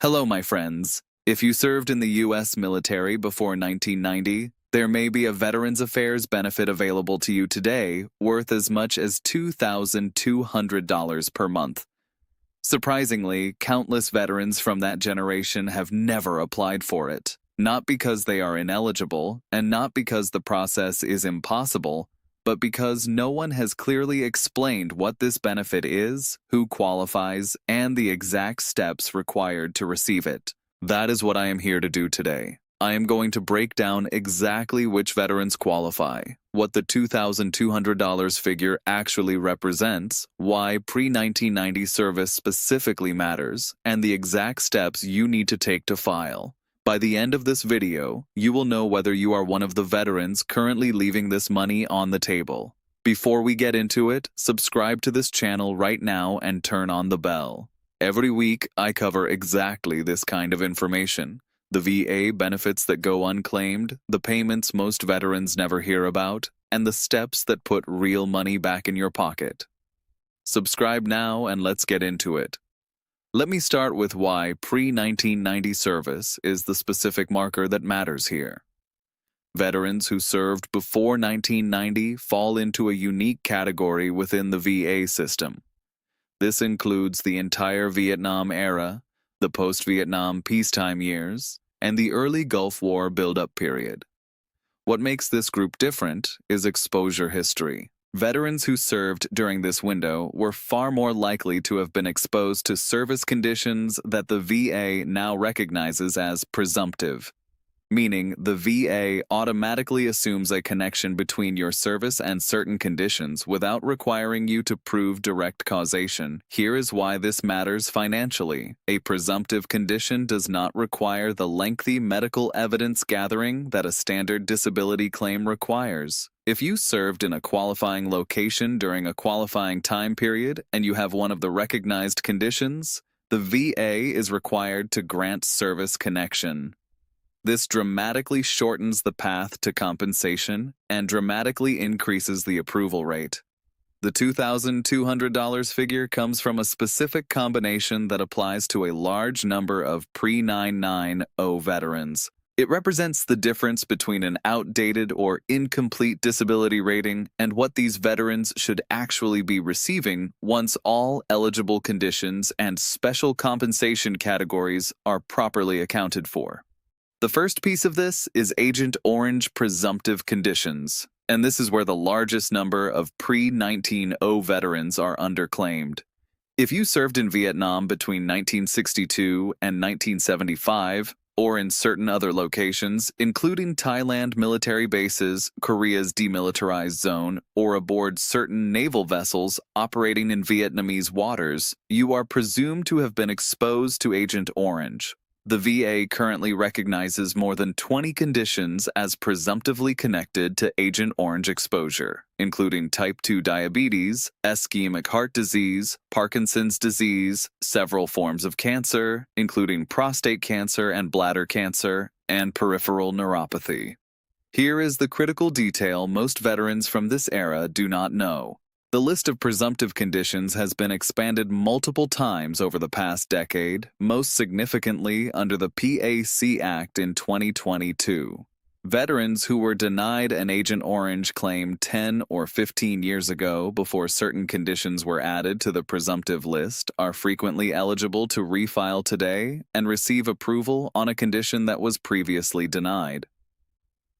Hello, my friends. If you served in the U.S. military before 1990, there may be a Veterans Affairs benefit available to you today worth as much as $2,200 per month. Surprisingly, countless veterans from that generation have never applied for it, not because they are ineligible and not because the process is impossible, but because no one has clearly explained what this benefit is, who qualifies, and the exact steps required to receive it. That is what I am here to do today. I am going to break down exactly which veterans qualify, what the $2,200 figure actually represents, why pre-1990 service specifically matters, and the exact steps you need to take to file. By the end of this video, you will know whether you are one of the veterans currently leaving this money on the table. Before we get into it, subscribe to this channel right now and turn on the bell. Every week, I cover exactly this kind of information. The VA benefits that go unclaimed, the payments most veterans never hear about, and the steps that put real money back in your pocket. Subscribe now and let's get into it. Let me start with why pre-1990 service is the specific marker that matters here. Veterans who served before 1990 fall into a unique category within the VA system. This includes the entire Vietnam era, the post-Vietnam peacetime years, and the early Gulf War build-up period. What makes this group different is exposure history. Veterans who served during this window were far more likely to have been exposed to service conditions that the VA now recognizes as presumptive, meaning the VA automatically assumes a connection between your service and certain conditions without requiring you to prove direct causation. Here is why this matters financially. A presumptive condition does not require the lengthy medical evidence gathering that a standard disability claim requires. If you served in a qualifying location during a qualifying time period and you have one of the recognized conditions, the VA is required to grant service connection. This dramatically shortens the path to compensation and dramatically increases the approval rate. The $2,200 figure comes from a specific combination that applies to a large number of pre-990 veterans. It represents the difference between an outdated or incomplete disability rating and what these veterans should actually be receiving once all eligible conditions and special compensation categories are properly accounted for. The first piece of this is Agent Orange presumptive conditions, and this is where the largest number of pre-1990 veterans are underclaimed. If you served in Vietnam between 1962 and 1975, or in certain other locations, including Thailand military bases, Korea's demilitarized zone, or aboard certain naval vessels operating in Vietnamese waters, you are presumed to have been exposed to Agent Orange. The VA currently recognizes more than 20 conditions as presumptively connected to Agent Orange exposure, including type 2 diabetes, ischemic heart disease, Parkinson's disease, several forms of cancer, including prostate cancer and bladder cancer, and peripheral neuropathy. Here is the critical detail most veterans from this era do not know. The list of presumptive conditions has been expanded multiple times over the past decade, most significantly under the PAC Act in 2022. Veterans who were denied an Agent Orange claim 10 or 15 years ago before certain conditions were added to the presumptive list are frequently eligible to refile today and receive approval on a condition that was previously denied.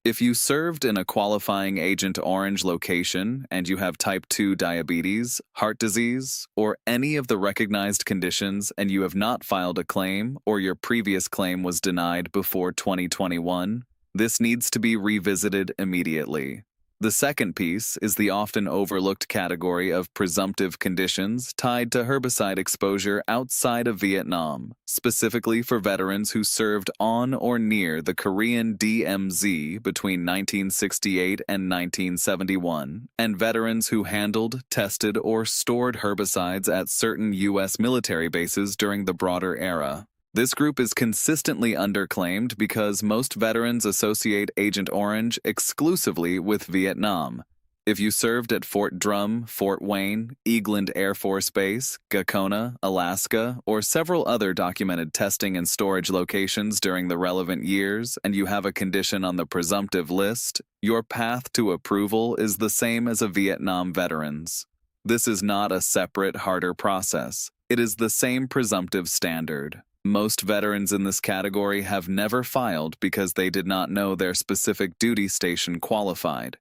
If you served in a qualifying Agent Orange location and you have type 2 diabetes, heart disease, or any of the recognized conditions and you have not filed a claim or your previous claim was denied before 2021, this needs to be revisited immediately. The second piece is the often overlooked category of presumptive conditions tied to herbicide exposure outside of Vietnam, specifically for veterans who served on or near the Korean DMZ between 1968 and 1971, and veterans who handled, tested, or stored herbicides at certain U.S. military bases during the broader era. This group is consistently underclaimed because most veterans associate Agent Orange exclusively with Vietnam. If you served at Fort Drum, Fort Wayne, Eglin Air Force Base, Gakona, Alaska, or several other documented testing and storage locations during the relevant years, and you have a condition on the presumptive list, your path to approval is the same as a Vietnam veteran's. This is not a separate, harder process. It is the same presumptive standard. Most veterans in this category have never filed because they did not know their specific duty station qualified.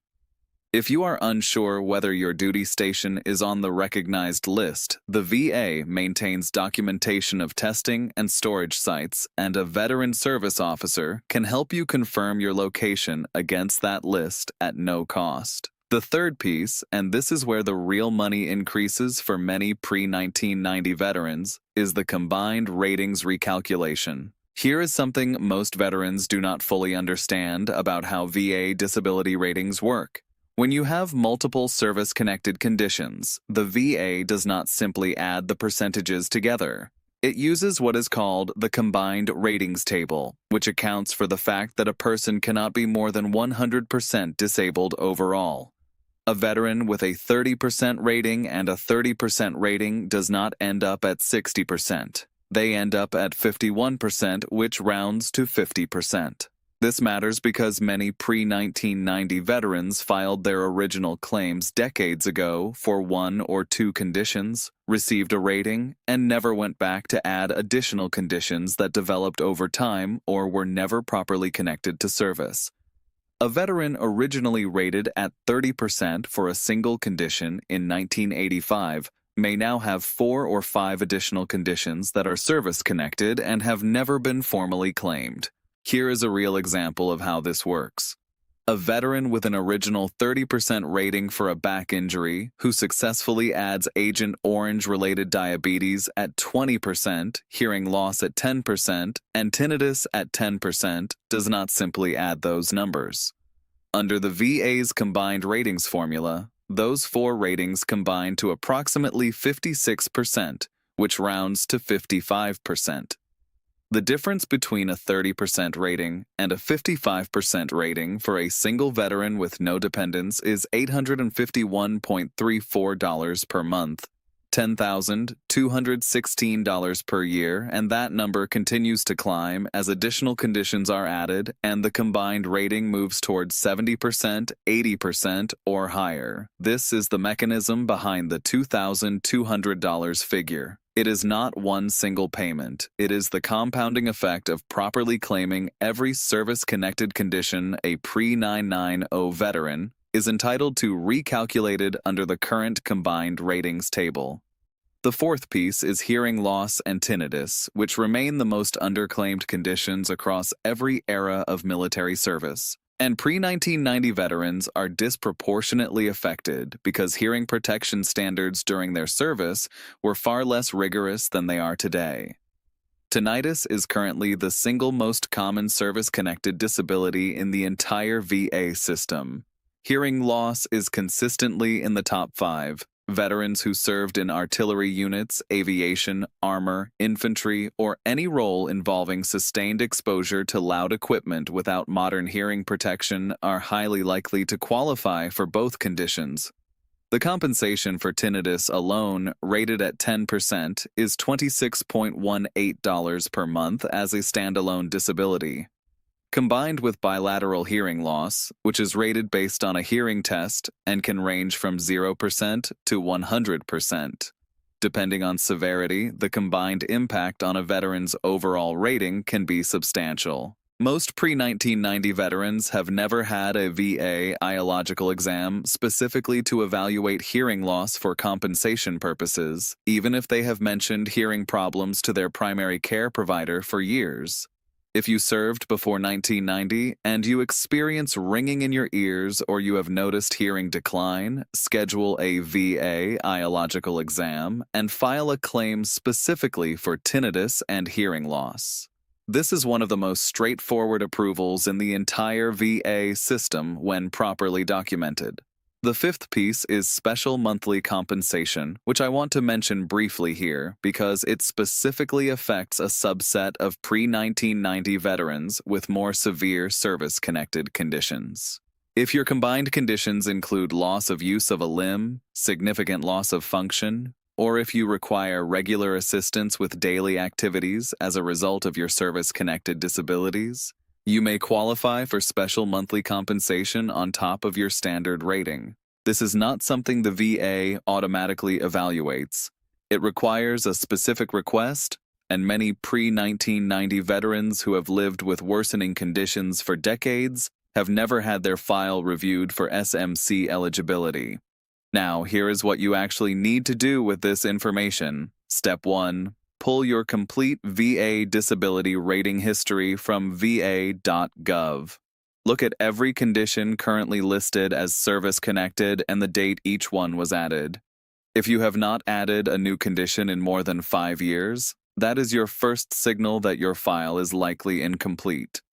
If you are unsure whether your duty station is on the recognized list, the VA maintains documentation of testing and storage sites, and a veteran service officer can help you confirm your location against that list at no cost. The third piece, and this is where the real money increases for many pre-1990 veterans, is the combined ratings recalculation. Here is something most veterans do not fully understand about how VA disability ratings work. When you have multiple service-connected conditions, the VA does not simply add the percentages together. It uses what is called the combined ratings table, which accounts for the fact that a person cannot be more than 100% disabled overall. A veteran with a 30% rating and a 30% rating does not end up at 60%. They end up at 51%, which rounds to 50%. This matters because many pre-1990 veterans filed their original claims decades ago for one or two conditions, received a rating, and never went back to add additional conditions that developed over time or were never properly connected to service. A veteran originally rated at 30% for a single condition in 1985 may now have 4 or 5 additional conditions that are service-connected and have never been formally claimed. Here is a real example of how this works. A veteran with an original 30% rating for a back injury who successfully adds Agent Orange-related diabetes at 20%, hearing loss at 10%, and tinnitus at 10% does not simply add those numbers. Under the VA's combined ratings formula, those 4 ratings combine to approximately 56%, which rounds to 55%. The difference between a 30% rating and a 55% rating for a single veteran with no dependents is $851.34 per month, $10,216 per year, and that number continues to climb as additional conditions are added and the combined rating moves towards 70%, 80%, or higher. This is the mechanism behind the $2,200 figure. It is not one single payment. It is the compounding effect of properly claiming every service-connected condition a pre-990 veteran is entitled to recalculated under the current combined ratings table. The fourth piece is hearing loss and tinnitus, which remain the most underclaimed conditions across every era of military service. And pre-1990 veterans are disproportionately affected because hearing protection standards during their service were far less rigorous than they are today. Tinnitus is currently the single most common service-connected disability in the entire VA system. Hearing loss is consistently in the top 5. Veterans who served in artillery units, aviation, armor, infantry, or any role involving sustained exposure to loud equipment without modern hearing protection are highly likely to qualify for both conditions. The compensation for tinnitus alone, rated at 10%, is $26.18 per month as a standalone disability. Combined with bilateral hearing loss, which is rated based on a hearing test and can range from 0% to 100%. Depending on severity, the combined impact on a veteran's overall rating can be substantial. Most pre-1990 veterans have never had a VA iological exam specifically to evaluate hearing loss for compensation purposes, even if they have mentioned hearing problems to their primary care provider for years. If you served before 1990 and you experience ringing in your ears or you have noticed hearing decline, schedule a VA iological exam and file a claim specifically for tinnitus and hearing loss. This is one of the most straightforward approvals in the entire VA system when properly documented. The fifth piece is special monthly compensation, which I want to mention briefly here because it specifically affects a subset of pre-1990 veterans with more severe service-connected conditions. If your combined conditions include loss of use of a limb, significant loss of function, or if you require regular assistance with daily activities as a result of your service-connected disabilities, you may qualify for special monthly compensation on top of your standard rating. This is not something the VA automatically evaluates. It requires a specific request, and many pre-1990 veterans who have lived with worsening conditions for decades have never had their file reviewed for SMC eligibility. Now, here is what you actually need to do with this information. Step 1. Pull your complete VA disability rating history from va.gov. Look at every condition currently listed as service-connected and the date each one was added. If you have not added a new condition in more than 5 years, that is your first signal that your file is likely incomplete.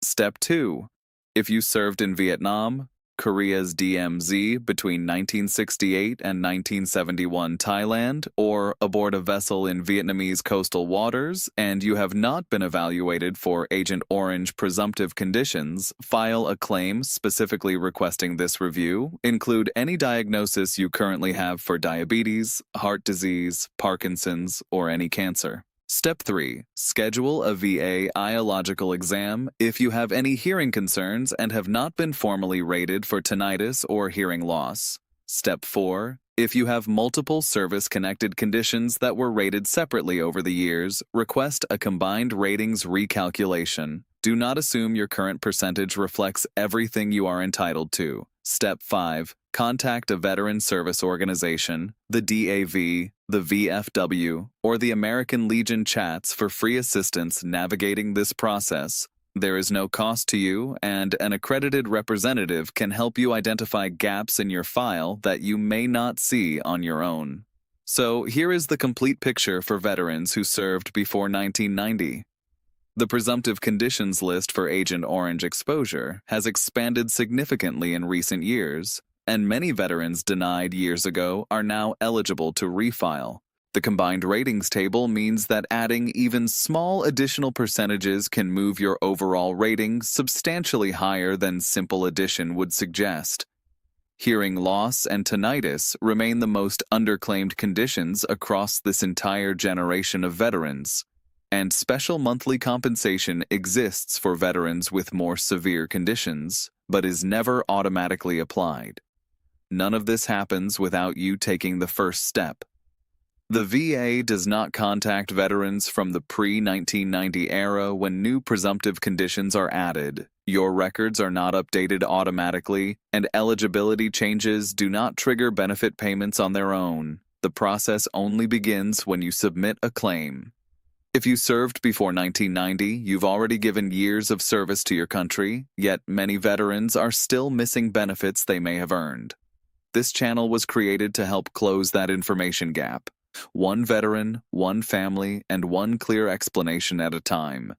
Step 2. If you served in Vietnam, Korea's DMZ between 1968 and 1971 Thailand, or aboard a vessel in Vietnamese coastal waters, and you have not been evaluated for Agent Orange presumptive conditions, file a claim specifically requesting this review. Include any diagnosis you currently have for diabetes, heart disease, Parkinson's, or any cancer. Step 3. Schedule a VA iological exam if you have any hearing concerns and have not been formally rated for tinnitus or hearing loss. Step 4. If you have multiple service-connected conditions that were rated separately over the years, request a combined ratings recalculation. Do not assume your current percentage reflects everything you are entitled to. Step 5. Contact a veteran service organization, the DAV, the VFW, or the American Legion chats for free assistance navigating this process. There is no cost to you, and an accredited representative can help you identify gaps in your file that you may not see on your own. So here is the complete picture for veterans who served before 1990. The presumptive conditions list for Agent Orange exposure has expanded significantly in recent years, and many veterans denied years ago are now eligible to refile. The combined ratings table means that adding even small additional percentages can move your overall rating substantially higher than simple addition would suggest. Hearing loss and tinnitus remain the most underclaimed conditions across this entire generation of veterans, and special monthly compensation exists for veterans with more severe conditions, but is never automatically applied. None of this happens without you taking the first step. The VA does not contact veterans from the pre-1990 era when new presumptive conditions are added. Your records are not updated automatically, and eligibility changes do not trigger benefit payments on their own. The process only begins when you submit a claim. If you served before 1990, you've already given years of service to your country, yet many veterans are still missing benefits they may have earned. This channel was created to help close that information gap. One veteran, one family, and one clear explanation at a time.